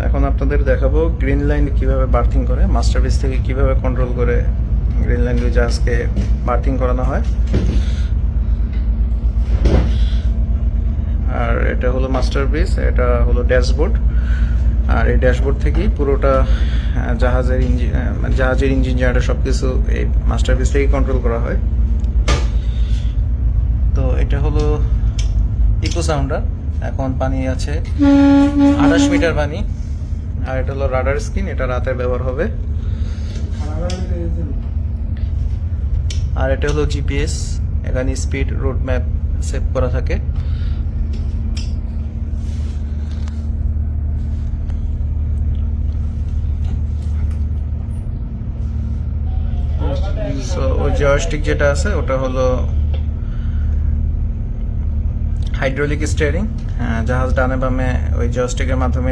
এখন আপনাদের দেখাবো গ্রিন লাইন কিভাবে বার্থিং করে, মাস্টারপিস থেকে কিভাবে কন্ট্রোল করে গ্রিন লাইন জাহাজকে বার্থিং করানো হয়। আর এটা হলো মাস্টারপিস, এটা হলো ড্যাশবোর্ড। আর এই ড্যাশবোর্ড থেকেই পুরোটা জাহাজের ইঞ্জিন জেনারেটর সব কিছু এই মাস্টারপিস থেকেই কন্ট্রোল করা হয়। তো এটা হলো ইকো সাউন্ডার। এখন পানি আছে 28 মিটার পানি। আর এটা হলো রাডার স্ক্রিন, এটা রাতে ব্যবহার হবে। আর এটা হলো জিপিএস, এখানে স্পিড রোড ম্যাপ সেভ করা থাকে। সো ওই জয়স্টিক যেটা আছে ওটা হলো হাইড্রোলিক স্টিয়ারিং। জাহাজ ডানে বামে ওই জয়স্টিকের মাধ্যমে